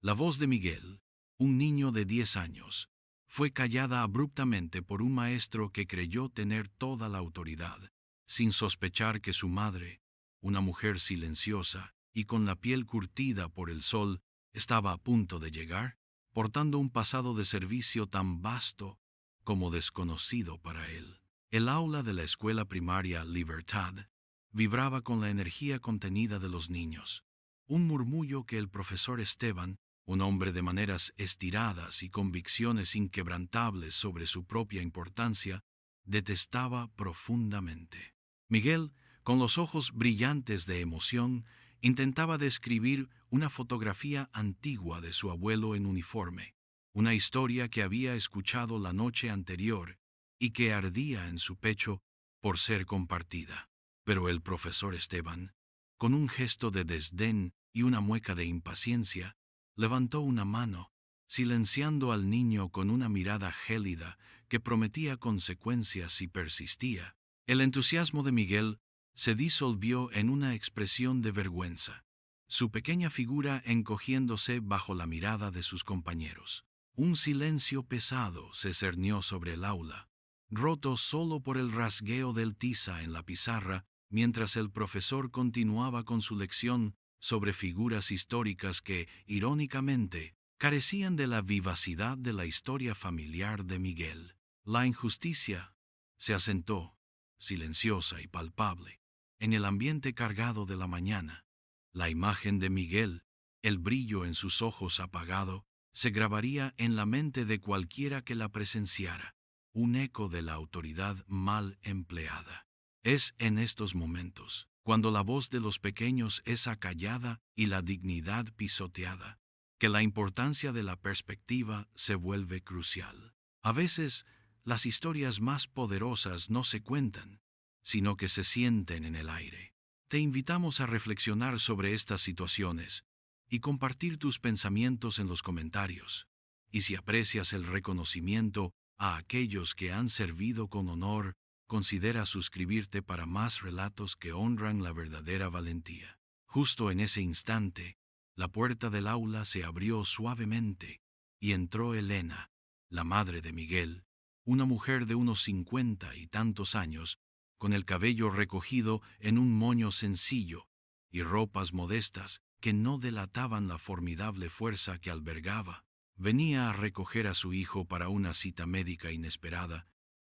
La voz de Miguel, un niño de 10 años, fue callada abruptamente por un maestro que creyó tener toda la autoridad, sin sospechar que su madre, una mujer silenciosa y con la piel curtida por el sol, estaba a punto de llegar, portando un pasado de servicio tan vasto como desconocido para él. El aula de la escuela primaria Libertad vibraba con la energía contenida de los niños, un murmullo que el profesor Esteban, un hombre de maneras estiradas y convicciones inquebrantables sobre su propia importancia, detestaba profundamente. Miguel, con los ojos brillantes de emoción, intentaba describir una fotografía antigua de su abuelo en uniforme, una historia que había escuchado la noche anterior y que ardía en su pecho por ser compartida. Pero el profesor Esteban, con un gesto de desdén y una mueca de impaciencia, levantó una mano, silenciando al niño con una mirada gélida que prometía consecuencias si persistía. El entusiasmo de Miguel se disolvió en una expresión de vergüenza, su pequeña figura encogiéndose bajo la mirada de sus compañeros. Un silencio pesado se cernió sobre el aula, roto solo por el rasgueo del tiza en la pizarra, mientras el profesor continuaba con su lección sobre figuras históricas que, irónicamente, carecían de la vivacidad de la historia familiar de Miguel. La injusticia se asentó, silenciosa y palpable, en el ambiente cargado de la mañana. La imagen de Miguel, el brillo en sus ojos apagado, se grabaría en la mente de cualquiera que la presenciara, un eco de la autoridad mal empleada. Es en estos momentos, cuando la voz de los pequeños es acallada y la dignidad pisoteada, que la importancia de la perspectiva se vuelve crucial. A veces, las historias más poderosas no se cuentan, sino que se sienten en el aire. Te invitamos a reflexionar sobre estas situaciones y compartir tus pensamientos en los comentarios. Y si aprecias el reconocimiento a aquellos que han servido con honor, considera suscribirte para más relatos que honran la verdadera valentía. Justo en ese instante, la puerta del aula se abrió suavemente y entró Elena, la madre de Miguel, una mujer de unos 50 y tantos años, con el cabello recogido en un moño sencillo y ropas modestas que no delataban la formidable fuerza que albergaba. Venía a recoger a su hijo para una cita médica inesperada,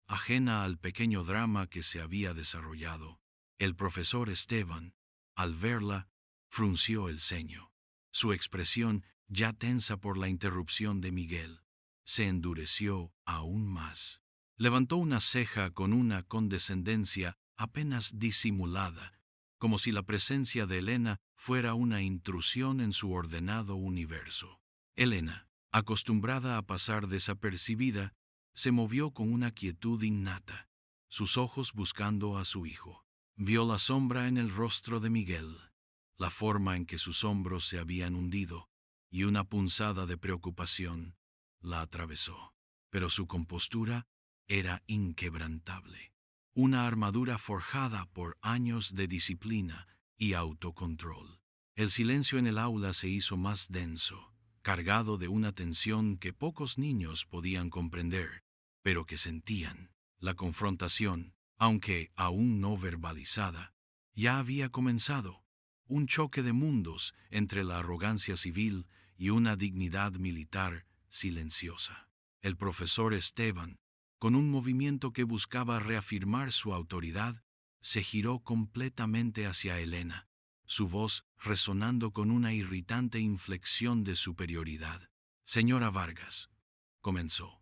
ajena al pequeño drama que se había desarrollado. El profesor Esteban, al verla, frunció el ceño. Su expresión, ya tensa por la interrupción de Miguel, se endureció aún más. Levantó una ceja con una condescendencia apenas disimulada, como si la presencia de Elena fuera una intrusión en su ordenado universo. Elena, acostumbrada a pasar desapercibida, se movió con una quietud innata, sus ojos buscando a su hijo. Vio la sombra en el rostro de Miguel, la forma en que sus hombros se habían hundido, y una punzada de preocupación la atravesó. Pero su compostura era inquebrantable, una armadura forjada por años de disciplina y autocontrol. El silencio en el aula se hizo más denso, cargado de una tensión que pocos niños podían comprender, pero que sentían. La confrontación, aunque aún no verbalizada, ya había comenzado, un choque de mundos entre la arrogancia civil y una dignidad militar silenciosa. El profesor Esteban, con un movimiento que buscaba reafirmar su autoridad, se giró completamente hacia Elena, su voz resonando con una irritante inflexión de superioridad. Señora Vargas, comenzó,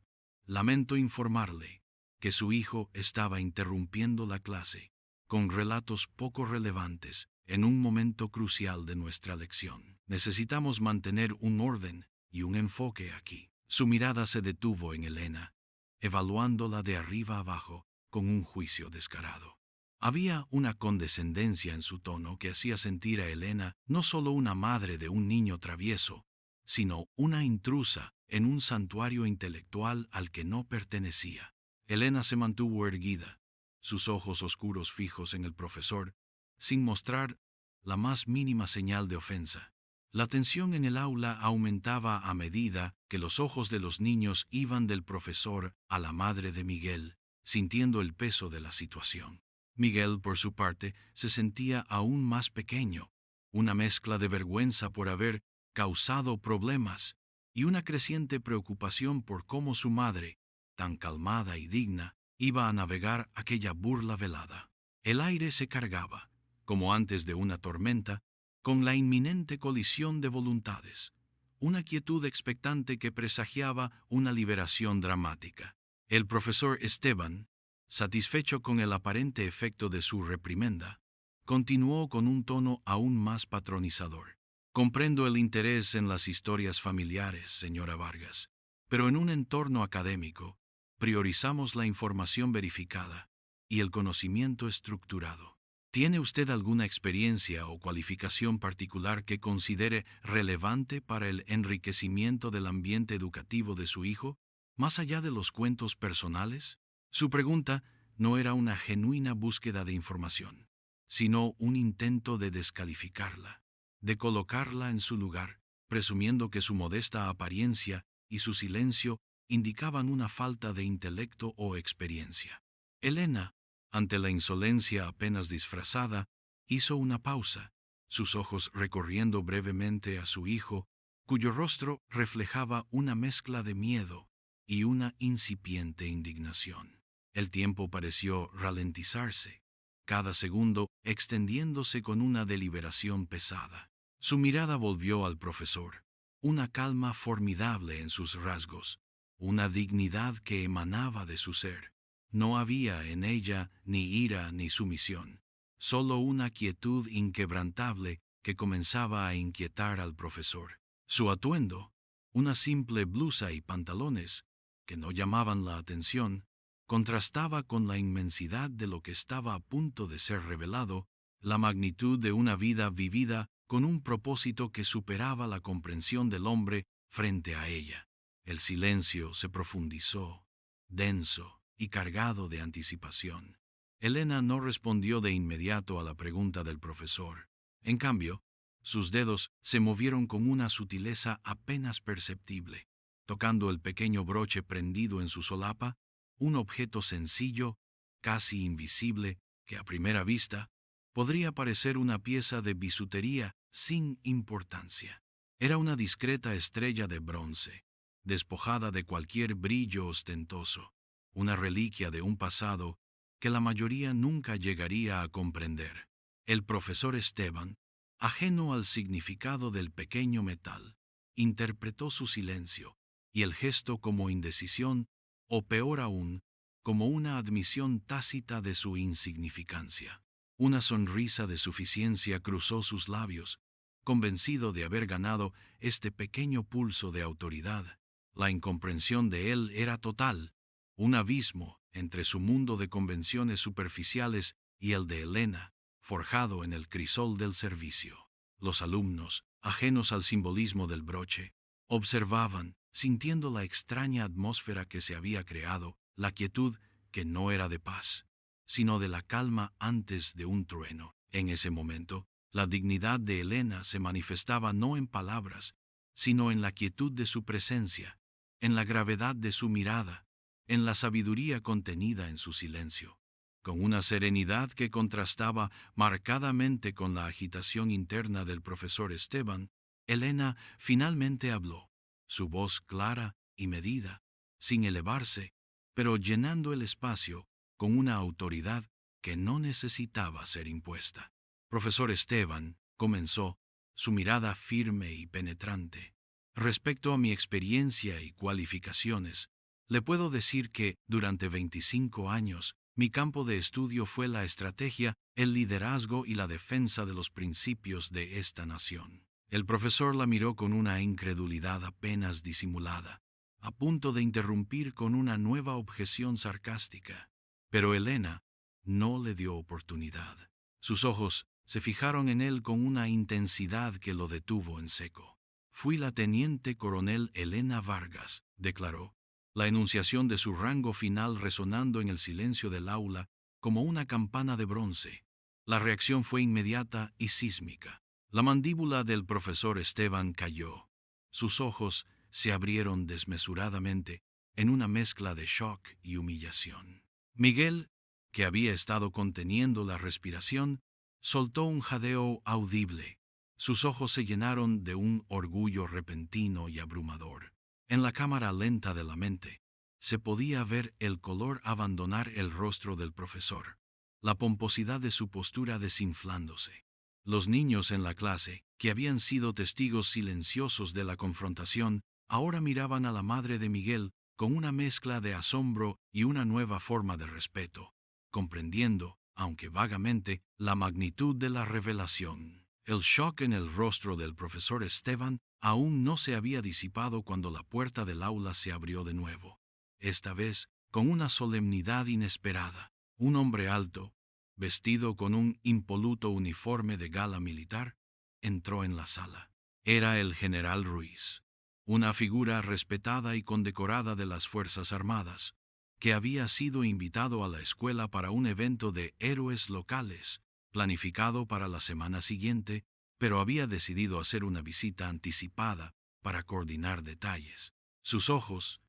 lamento informarle que su hijo estaba interrumpiendo la clase con relatos poco relevantes en un momento crucial de nuestra lección. Necesitamos mantener un orden y un enfoque aquí. Su mirada se detuvo en Elena, evaluándola de arriba abajo con un juicio descarado. Había una condescendencia en su tono que hacía sentir a Elena no solo una madre de un niño travieso, sino una intrusa en un santuario intelectual al que no pertenecía. Elena se mantuvo erguida, sus ojos oscuros fijos en el profesor, sin mostrar la más mínima señal de ofensa. La tensión en el aula aumentaba a medida que los ojos de los niños iban del profesor a la madre de Miguel, sintiendo el peso de la situación. Miguel, por su parte, se sentía aún más pequeño, una mezcla de vergüenza por haber causado problemas y una creciente preocupación por cómo su madre, tan calmada y digna, iba a navegar aquella burla velada. El aire se cargaba, como antes de una tormenta, con la inminente colisión de voluntades, una quietud expectante que presagiaba una liberación dramática. El profesor Esteban, satisfecho con el aparente efecto de su reprimenda, continuó con un tono aún más patronizador. Comprendo el interés en las historias familiares, señora Vargas, pero en un entorno académico, priorizamos la información verificada y el conocimiento estructurado. ¿Tiene usted alguna experiencia o cualificación particular que considere relevante para el enriquecimiento del ambiente educativo de su hijo, más allá de los cuentos personales? Su pregunta no era una genuina búsqueda de información, sino un intento de descalificarla, de colocarla en su lugar, presumiendo que su modesta apariencia y su silencio indicaban una falta de intelecto o experiencia. Elena, ante la insolencia apenas disfrazada, hizo una pausa, sus ojos recorriendo brevemente a su hijo, cuyo rostro reflejaba una mezcla de miedo y una incipiente indignación. El tiempo pareció ralentizarse, cada segundo extendiéndose con una deliberación pesada. Su mirada volvió al profesor, una calma formidable en sus rasgos, una dignidad que emanaba de su ser. No había en ella ni ira ni sumisión, solo una quietud inquebrantable que comenzaba a inquietar al profesor. Su atuendo, una simple blusa y pantalones, que no llamaban la atención, contrastaba con la inmensidad de lo que estaba a punto de ser revelado, la magnitud de una vida vivida con un propósito que superaba la comprensión del hombre frente a ella. El silencio se profundizó, denso y cargado de anticipación. Elena no respondió de inmediato a la pregunta del profesor. En cambio, sus dedos se movieron con una sutileza apenas perceptible, tocando el pequeño broche prendido en su solapa, un objeto sencillo, casi invisible, que a primera vista podría parecer una pieza de bisutería sin importancia. Era una discreta estrella de bronce, despojada de cualquier brillo ostentoso, una reliquia de un pasado que la mayoría nunca llegaría a comprender. El profesor Esteban, ajeno al significado del pequeño metal, interpretó su silencio y el gesto como indecisión, o peor aún, como una admisión tácita de su insignificancia. Una sonrisa de suficiencia cruzó sus labios, convencido de haber ganado este pequeño pulso de autoridad. La incomprensión de él era total, un abismo entre su mundo de convenciones superficiales y el de Elena, forjado en el crisol del servicio. Los alumnos, ajenos al simbolismo del broche, observaban, sintiendo la extraña atmósfera que se había creado, la quietud que no era de paz, sino de la calma antes de un trueno. En ese momento, la dignidad de Elena se manifestaba no en palabras, sino en la quietud de su presencia, en la gravedad de su mirada, en la sabiduría contenida en su silencio. Con una serenidad que contrastaba marcadamente con la agitación interna del profesor Esteban, Elena finalmente habló, su voz clara y medida, sin elevarse, pero llenando el espacio con una autoridad que no necesitaba ser impuesta. Profesor Esteban, comenzó, su mirada firme y penetrante. Respecto a mi experiencia y cualificaciones, le puedo decir que, durante 25 años, mi campo de estudio fue la estrategia, el liderazgo y la defensa de los principios de esta nación. El profesor la miró con una incredulidad apenas disimulada, a punto de interrumpir con una nueva objeción sarcástica. Pero Elena no le dio oportunidad. Sus ojos se fijaron en él con una intensidad que lo detuvo en seco. Fui la teniente coronel Elena Vargas, declaró, la enunciación de su rango final resonando en el silencio del aula como una campana de bronce. La reacción fue inmediata y sísmica. La mandíbula del profesor Esteban cayó. Sus ojos se abrieron desmesuradamente en una mezcla de shock y humillación. Miguel, que había estado conteniendo la respiración, soltó un jadeo audible. Sus ojos se llenaron de un orgullo repentino y abrumador. En la cámara lenta de la mente, se podía ver el color abandonar el rostro del profesor, la pomposidad de su postura desinflándose. Los niños en la clase, que habían sido testigos silenciosos de la confrontación, ahora miraban a la madre de Miguel con una mezcla de asombro y una nueva forma de respeto, comprendiendo, aunque vagamente, la magnitud de la revelación. El shock en el rostro del profesor Esteban aún no se había disipado cuando la puerta del aula se abrió de nuevo. Esta vez, con una solemnidad inesperada, un hombre alto, vestido con un impoluto uniforme de gala militar, entró en la sala. Era el general Ruiz, una figura respetada y condecorada de las Fuerzas Armadas, que había sido invitado a la escuela para un evento de héroes locales, planificado para la semana siguiente, pero había decidido hacer una visita anticipada para coordinar detalles. Sus ojos,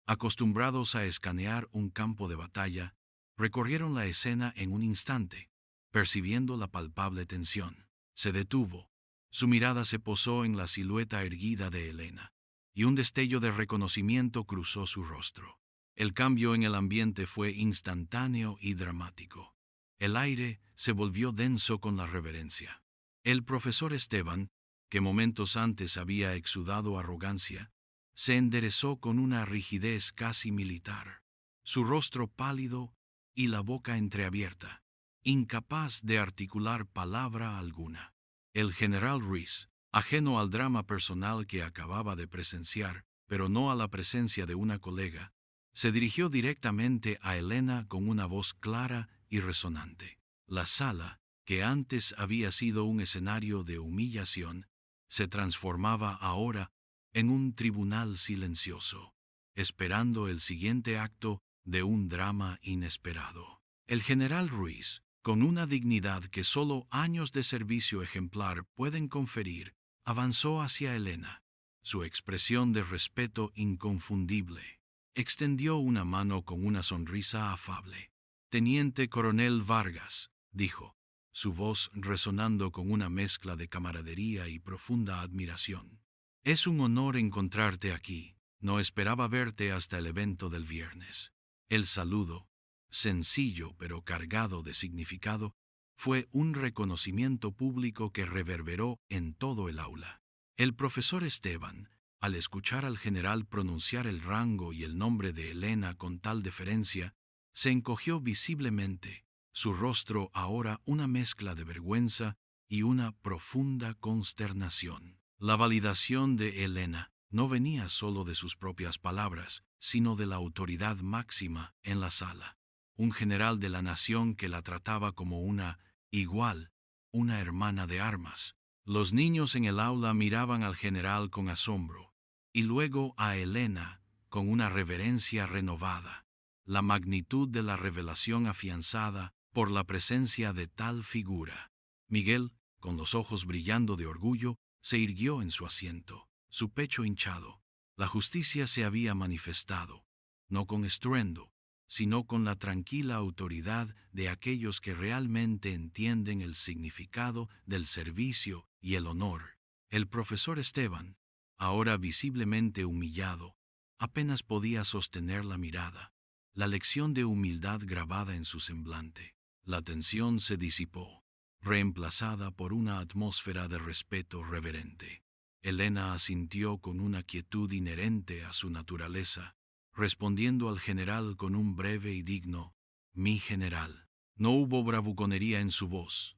acostumbrados a escanear un campo de batalla, recorrieron la escena en un instante, percibiendo la palpable tensión. Se detuvo. Su mirada se posó en la silueta erguida de Elena, y un destello de reconocimiento cruzó su rostro. El cambio en el ambiente fue instantáneo y dramático. El aire se volvió denso con la reverencia. El profesor Esteban, que momentos antes había exudado arrogancia, se enderezó con una rigidez casi militar, su rostro pálido y la boca entreabierta, incapaz de articular palabra alguna. El general Ruiz, ajeno al drama personal que acababa de presenciar, pero no a la presencia de una colega, se dirigió directamente a Elena con una voz clara y resonante. La sala, que antes había sido un escenario de humillación, se transformaba ahora en un tribunal silencioso, esperando el siguiente acto de un drama inesperado. El general Ruiz, con una dignidad que solo años de servicio ejemplar pueden conferir, avanzó hacia Elena, su expresión de respeto inconfundible. Extendió una mano con una sonrisa afable. «Teniente Coronel Vargas», dijo, su voz resonando con una mezcla de camaradería y profunda admiración. «Es un honor encontrarte aquí. No esperaba verte hasta el evento del viernes». El saludo, sencillo pero cargado de significado, fue un reconocimiento público que reverberó en todo el aula. El profesor Esteban, al escuchar al general pronunciar el rango y el nombre de Elena con tal deferencia, se encogió visiblemente, su rostro ahora una mezcla de vergüenza y una profunda consternación. La validación de Elena no venía solo de sus propias palabras, sino de la autoridad máxima en la sala. Un general de la nación que la trataba como una igual, una hermana de armas. Los niños en el aula miraban al general con asombro, y luego a Elena con una reverencia renovada. La magnitud de la revelación afianzada por la presencia de tal figura. Miguel, con los ojos brillando de orgullo, se irguió en su asiento, su pecho hinchado. La justicia se había manifestado, no con estruendo, sino con la tranquila autoridad de aquellos que realmente entienden el significado del servicio y el honor. El profesor Esteban, ahora visiblemente humillado, apenas podía sostener la mirada, la lección de humildad grabada en su semblante. La tensión se disipó, reemplazada por una atmósfera de respeto reverente. Elena asintió con una quietud inherente a su naturaleza, respondiendo al general con un breve y digno «Mi general». No hubo bravuconería en su voz,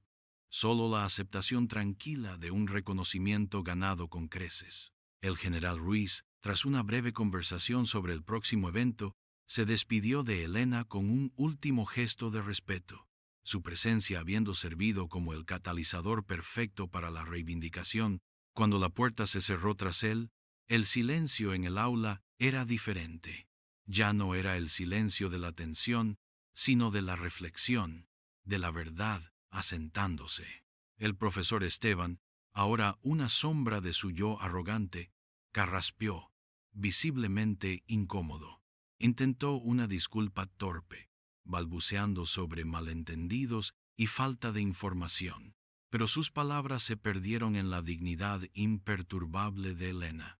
solo la aceptación tranquila de un reconocimiento ganado con creces. El general Ruiz, tras una breve conversación sobre el próximo evento, se despidió de Elena con un último gesto de respeto, su presencia habiendo servido como el catalizador perfecto para la reivindicación. Cuando la puerta se cerró tras él, el silencio en el aula era diferente. Ya no era el silencio de la tensión, sino de la reflexión, de la verdad asentándose. El profesor Esteban, Ahora una sombra de su yo arrogante carraspeó, visiblemente incómodo. Intentó una disculpa torpe, balbuceando sobre malentendidos y falta de información, pero sus palabras se perdieron en la dignidad imperturbable de Elena.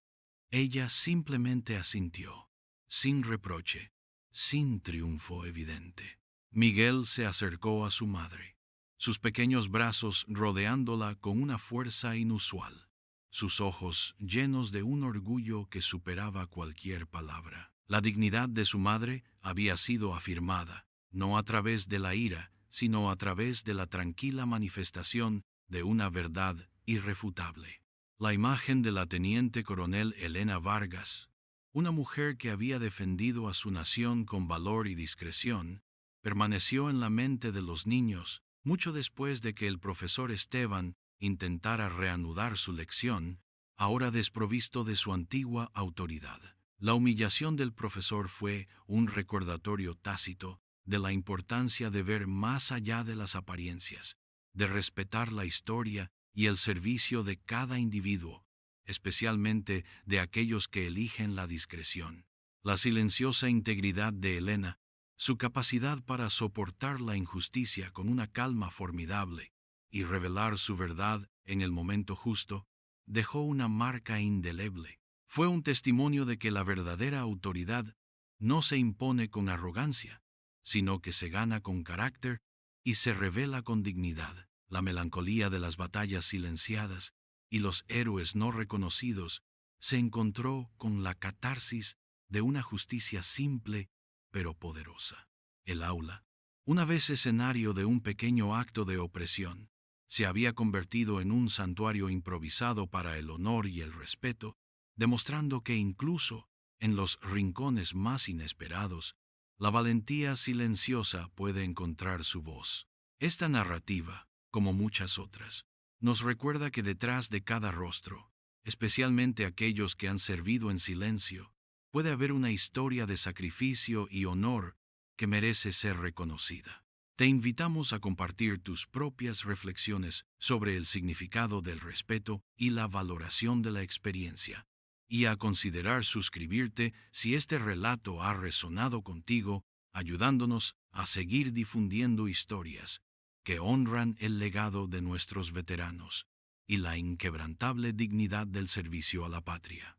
Ella simplemente asintió, sin reproche, sin triunfo evidente. Miguel se acercó a su madre, sus pequeños brazos rodeándola con una fuerza inusual, sus ojos llenos de un orgullo que superaba cualquier palabra. La dignidad de su madre había sido afirmada, no a través de la ira, sino a través de la tranquila manifestación de una verdad irrefutable. La imagen de la teniente coronel Elena Vargas, una mujer que había defendido a su nación con valor y discreción, permaneció en la mente de los niños mucho después de que el profesor Esteban intentara reanudar su lección, ahora desprovisto de su antigua autoridad. La humillación del profesor fue un recordatorio tácito de la importancia de ver más allá de las apariencias, de respetar la historia y el servicio de cada individuo, especialmente de aquellos que eligen la discreción. La silenciosa integridad de Elena, su capacidad para soportar la injusticia con una calma formidable y revelar su verdad en el momento justo, dejó una marca indeleble. Fue un testimonio de que la verdadera autoridad no se impone con arrogancia, sino que se gana con carácter y se revela con dignidad. La melancolía de las batallas silenciadas y los héroes no reconocidos se encontró con la catarsis de una justicia simple pero poderosa. El aula, una vez escenario de un pequeño acto de opresión, se había convertido en un santuario improvisado para el honor y el respeto, demostrando que incluso en los rincones más inesperados, la valentía silenciosa puede encontrar su voz. Esta narrativa, como muchas otras, nos recuerda que detrás de cada rostro, especialmente aquellos que han servido en silencio, puede haber una historia de sacrificio y honor que merece ser reconocida. Te invitamos a compartir tus propias reflexiones sobre el significado del respeto y la valoración de la experiencia, y a considerar suscribirte si este relato ha resonado contigo, ayudándonos a seguir difundiendo historias que honran el legado de nuestros veteranos y la inquebrantable dignidad del servicio a la patria.